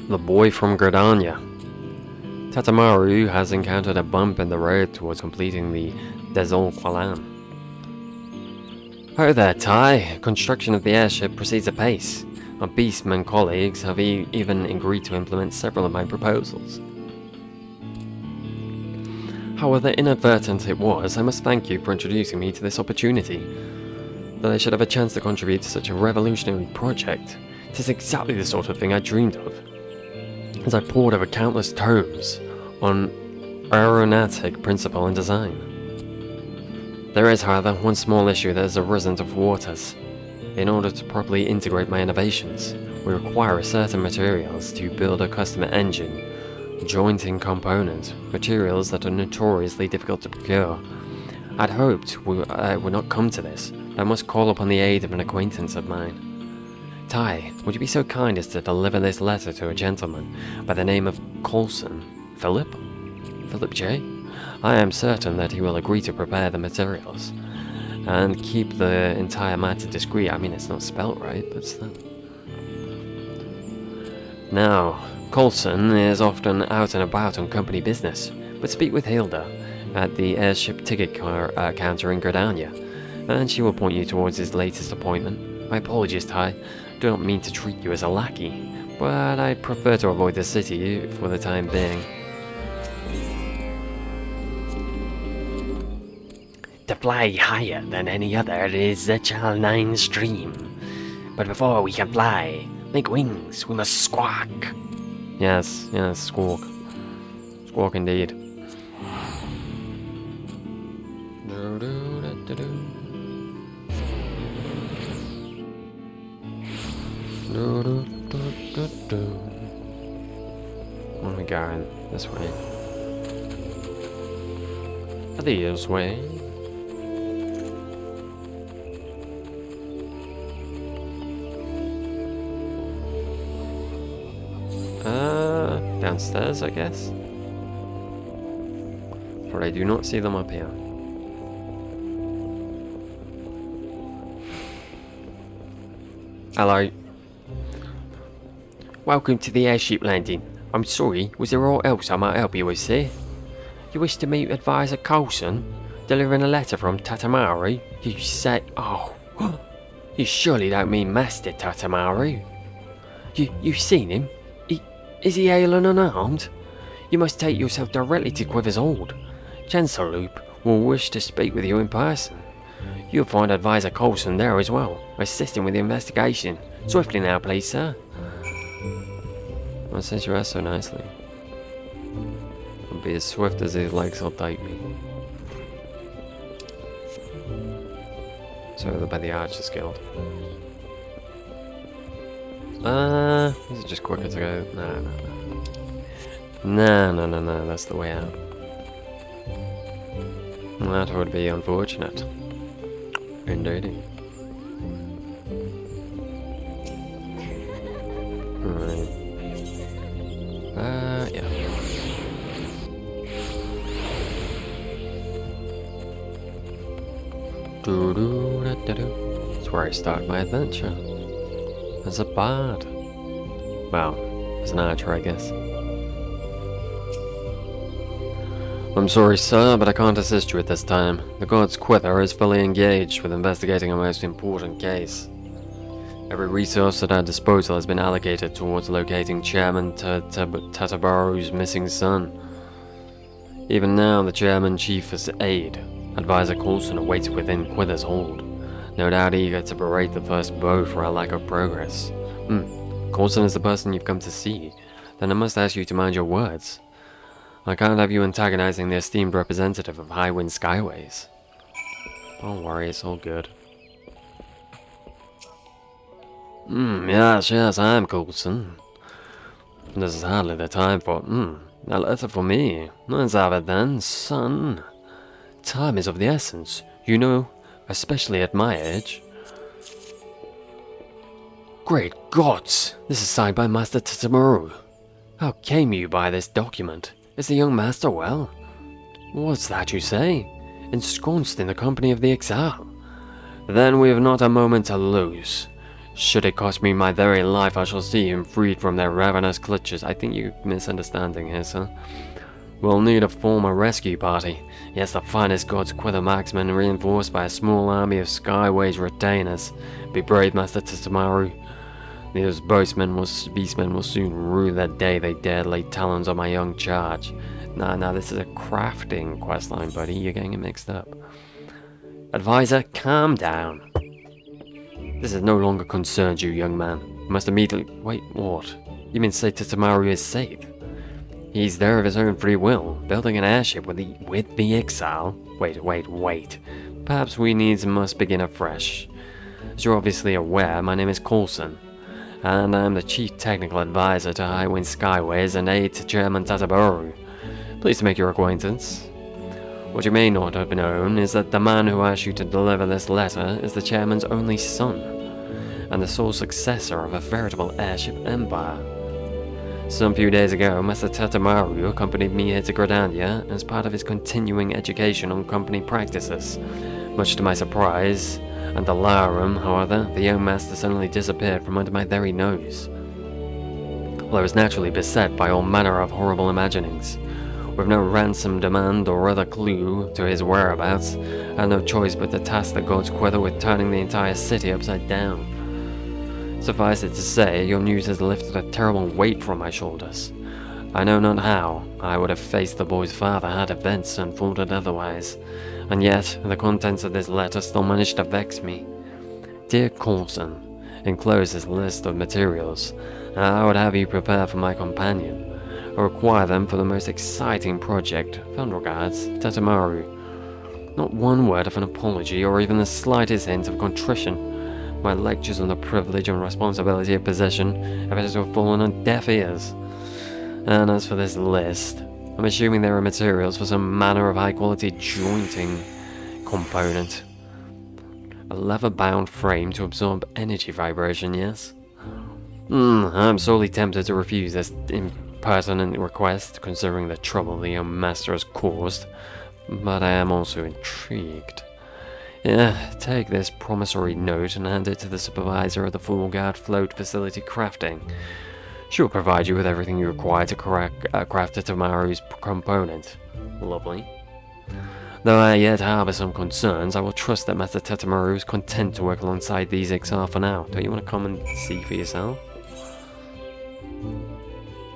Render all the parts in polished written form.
The boy from Gridania. Tatamaru has encountered a bump in the road towards completing the Desol Qualan. Oh there, Tai. Construction of the airship proceeds apace. Our beastmen colleagues have even agreed to implement several of my proposals. However inadvertent it was, I must thank you for introducing me to this opportunity. That I should have a chance to contribute to such a revolutionary project. It is exactly the sort of thing I dreamed of. As I pored over countless tomes on aeronautic principle and design. There is, however, one small issue that has arisen to waters. In order to properly integrate my innovations, we require certain materials to build a custom engine, jointing components, materials that are notoriously difficult to procure. I'd hoped it would not come to this, but I must call upon the aid of an acquaintance of mine. Tai, would you be so kind as to deliver this letter to a gentleman by the name of Coulson? Philip? Philip J? I am certain that he will agree to prepare the materials and keep the entire matter discreet. I mean, it's not spelt right, but still. Now, Coulson is often out and about on company business, but speak with Hilda at the airship ticket counter in Gridania, and she will point you towards his latest appointment. My apologies, Tai. Do not mean to treat you as a lackey, but I'd prefer to avoid the city for the time being. To fly higher than any other is the Ixal stream. But before we can fly, like wings, we must squawk. Yes, squawk. Squawk indeed. Where are we going? This way. This way. Downstairs, I guess. For I do not see them up here. Hello. Welcome to the airship landing. I'm sorry, was there aught else I might help you with, sir? You wish to meet Advisor Coulson, delivering a letter from Tatamaru? You say, oh, you surely don't mean Master Tatamaru? You've seen him? Is he hale and unarmed? You must take yourself directly to Quiver's Hold. Chancellor Loop will wish to speak with you in person. You'll find Advisor Coulson there as well, assisting with the investigation. Swiftly now, please, sir. Well, since you asked so nicely, I'll be as swift as his legs will take me. So by the Archers Guild. Is it just quicker to go? No, that's the way out. That would be unfortunate. Indeed. Right. Yeah. That's where I start my adventure. As a bard. Well, as an archer, I guess. I'm sorry, sir, but I can't assist you at this time. The God's Quiver is fully engaged with investigating a most important case. Every resource at our disposal has been allocated towards locating Chairman Tatabaru's missing son. Even now, the Chairman Chief's aide, Advisor Coulson, awaits within Quiver's Hold, no doubt eager to berate the first bow for our lack of progress. Coulson is the person you've come to see. Then I must ask you to mind your words. I can't have you antagonizing the esteemed representative of Highwind Skyways. Don't worry, it's all good. Yes, I am Coulson. This is hardly the time for, a letter for me. Let's have it then, son. Time is of the essence, you know, especially at my age. Great gods! This is signed by Master Tatamaru. How came you by this document? Is the young master well? What's that you say? Ensconced in the company of the Ixal? Then we have not a moment to lose. Should it cost me my very life, I shall see him freed from their ravenous clutches. I think you're misunderstanding here, sir. We'll need to form a rescue party. Yes, the finest God's Quiver marksmen reinforced by a small army of Skyways retainers. Be brave, Master Tsumaru. These beastmen will soon rue the day they dared lay talons on my young charge. Nah, this is a crafting questline, buddy. You're getting it mixed up. Advisor, calm down. This is no longer concerns you, young man. You must immediately... Wait, what? You mean say Tsumaru is safe? He's there of his own free will, building an airship with the Ixal. Wait. Perhaps we needs must begin afresh. As you're obviously aware, my name is Coulson, and I am the Chief Technical Advisor to Highwind Skyways and aide to Chairman Tataboru. Pleased to make your acquaintance. What you may not have known is that the man who asked you to deliver this letter is the Chairman's only son, and the sole successor of a veritable airship empire. Some few days ago, Master Tatamaru accompanied me here to Gradandia as part of his continuing education on company practices. Much to my surprise and alarm, however, the young master suddenly disappeared from under my very nose. Well, I was naturally beset by all manner of horrible imaginings. With no ransom demand or other clue to his whereabouts, I had no choice but to task the God's Quiver with turning the entire city upside down. Suffice it to say, your news has lifted a terrible weight from my shoulders. I know not how I would have faced the boy's father had events unfolded otherwise, and yet the contents of this letter still manage to vex me. Dear Coulson, enclosed this list of materials, and I would have you prepare for my companion. I require them for the most exciting project. Fond regards, Tatamaru. Not one word of an apology or even the slightest hint of contrition. My lectures on the privilege and responsibility of possession appear to have fallen on deaf ears. And as for this list, I'm assuming there are materials for some manner of high-quality jointing component. A leather-bound frame to absorb energy vibration, yes? I'm sorely tempted to refuse this impertinent request, considering the trouble the young master has caused, but I am also intrigued. Yeah, take this promissory note and hand it to the supervisor of the Full Guard Float Facility Crafting. She'll provide you with everything you require to craft Tamaru's component. Lovely. Though I yet harbour some concerns, I will trust that Master Tatamaru is content to work alongside these Ixal for now. Don't you want to come and see for yourself?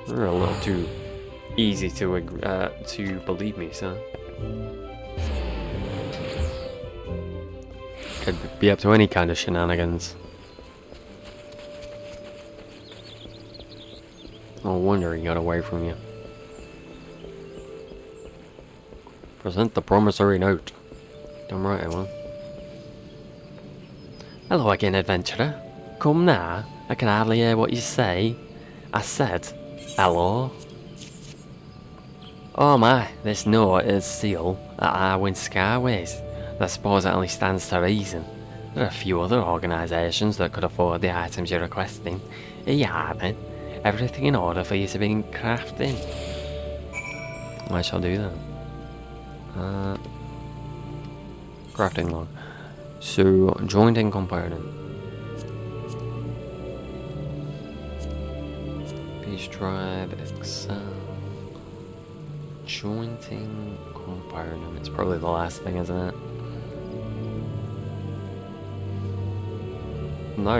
You're a little too easy to believe me, sir. Could be up to any kind of shenanigans. No wonder he got away from you. Present the promissory note. Damn right I will. Hello again, adventurer. Come now. I can hardly hear what you say. I said, hello. Oh my, this note is sealed at Highwind Skyways. I suppose it only stands to reason. There are a few other organisations that could afford the items you're requesting. Here you are then. Everything in order for you to begin crafting. I shall do that. Crafting log. So, jointing component. Ixal Tribe, Ixal. Jointing component. It's probably the last thing, isn't it? No.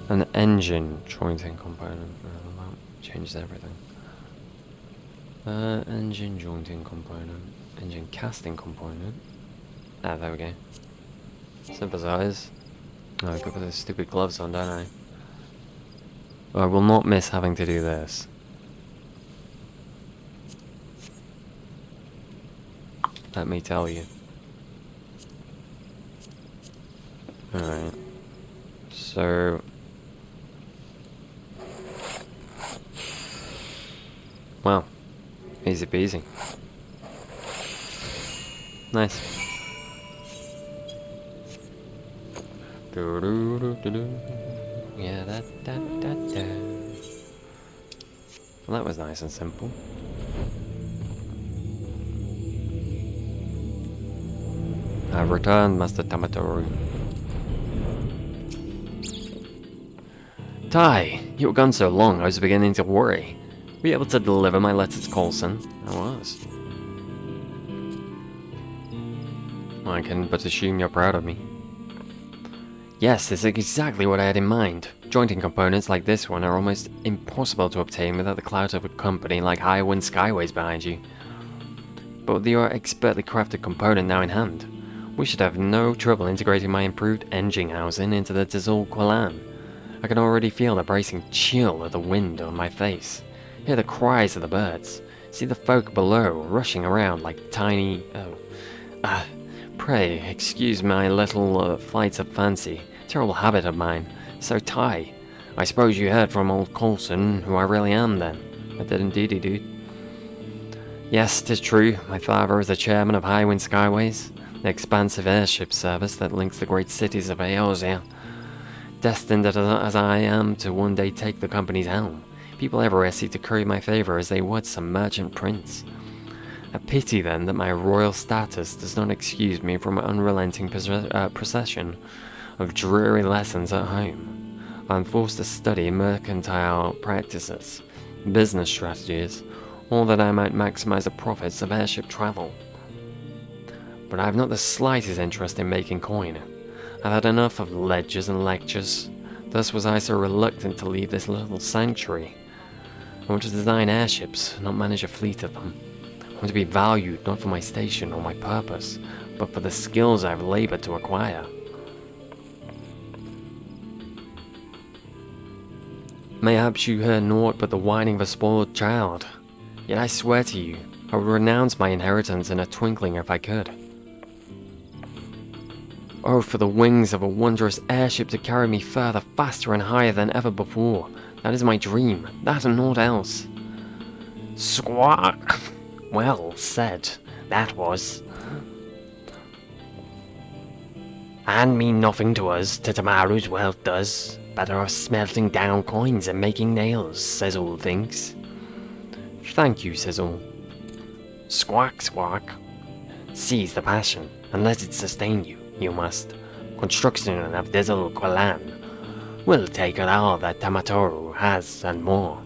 An engine jointing component. That changes everything. Engine jointing component. Engine casting component. Ah, there we go. Synthesize. Oh, I've got those stupid gloves on, don't I? I will not miss having to do this. Let me tell you. Alright. So... Wow. Easy peasy. Nice. Yeah, da. Well, that was nice and simple. I've returned, Master Tamatoru. Tai, you were gone so long, I was beginning to worry. Were you able to deliver my letter to Coulson? I was. I can but assume you're proud of me. Yes, this is exactly what I had in mind. Jointing components like this one are almost impossible to obtain without the clout of a company like Highwind Skyways behind you. But with your expertly crafted component now in hand, we should have no trouble integrating my improved engine housing into the Ixal Tribe. I can already feel the bracing chill of the wind on my face, hear the cries of the birds, see the folk below rushing around like tiny... pray, excuse my little flights of fancy, terrible habit of mine. So Tai, I suppose you heard from old Coulson who I really am then? I did indeedy, dude. Yes, 'tis true, my father is the chairman of Highwind Skyways, the expansive airship service that links the great cities of Eorzea. Destined as I am to one day take the company's helm, people everywhere seek to curry my favor as they would some merchant prince. A pity then that my royal status does not excuse me from an unrelenting procession of dreary lessons at home. I am forced to study mercantile practices, business strategies, all that I might maximize the profits of airship travel. But I have not the slightest interest in making coin. I've had enough of ledgers and lectures. Thus was I so reluctant to leave this little sanctuary. I want to design airships, not manage a fleet of them. I want to be valued not for my station or my purpose, but for the skills I have labored to acquire. Mayhaps you hear naught but the whining of a spoiled child. Yet I swear to you, I would renounce my inheritance in a twinkling if I could. Oh, for the wings of a wondrous airship to carry me further, faster and higher than ever before. That is my dream, that and naught else. Squawk! Well said, that was. And mean nothing to us, to tomorrow's wealth does. Better off smelting down coins and making nails, says all things. Thank you, says all. Squawk, squawk. Seize the passion, and let it sustain you. You must. Construction of Ixal Tribe will take all that Tamatoru has and more.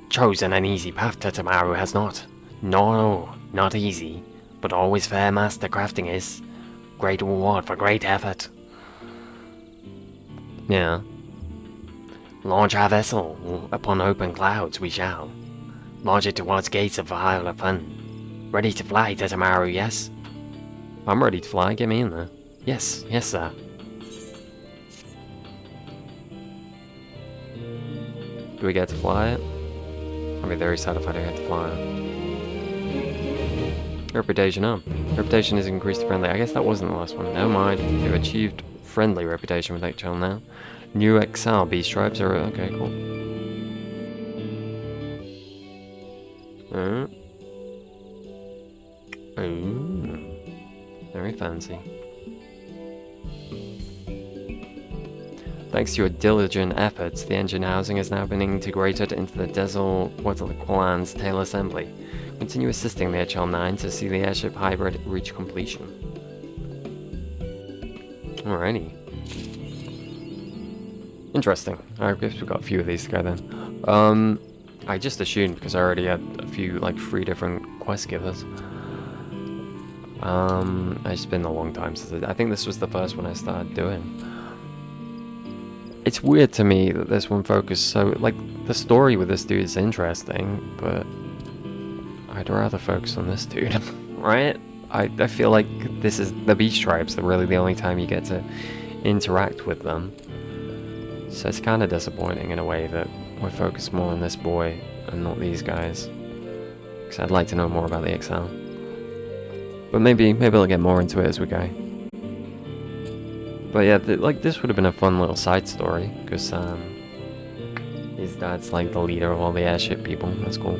Chosen an easy path Tatamaru has not. No, not easy, but always fair master crafting is. Great reward for great effort. Yeah. Launch our vessel upon open clouds we shall. Launch it towards gates of Isle of Fun. Ready to fly, Tatamaru, yes? I'm ready to fly, get me in there. Yes, yes sir. Do we get to fly it? I'd be very sad if I didn't get to fly it. Reputation up. Reputation is increased to friendly. I guess that wasn't the last one. Never mind. You've achieved friendly reputation with Ixal now. New Ixal B stripes are okay, cool. Ooh. Very fancy. Thanks to your diligent efforts, the engine housing has now been integrated into the Ixal Tribe's tail assembly. Continue assisting the HL9 to see the airship hybrid reach completion. Alrighty. Interesting. I guess we've got a few of these to go then. I just assumed because I already had a few, like 3 different quest givers. It's been a long time since I think this was the first one I started doing. It's weird to me that this one focused so, like, the story with this dude is interesting, but I'd rather focus on this dude, right? I feel like this is the Beast Tribes, that really the only time you get to interact with them. So it's kind of disappointing in a way that we're focused more on this boy and not these guys. Because I'd like to know more about the Ixal. But maybe I'll get more into it as we go. But yeah, like this would have been a fun little side story, because his dad's like the leader of all the airship people. That's cool.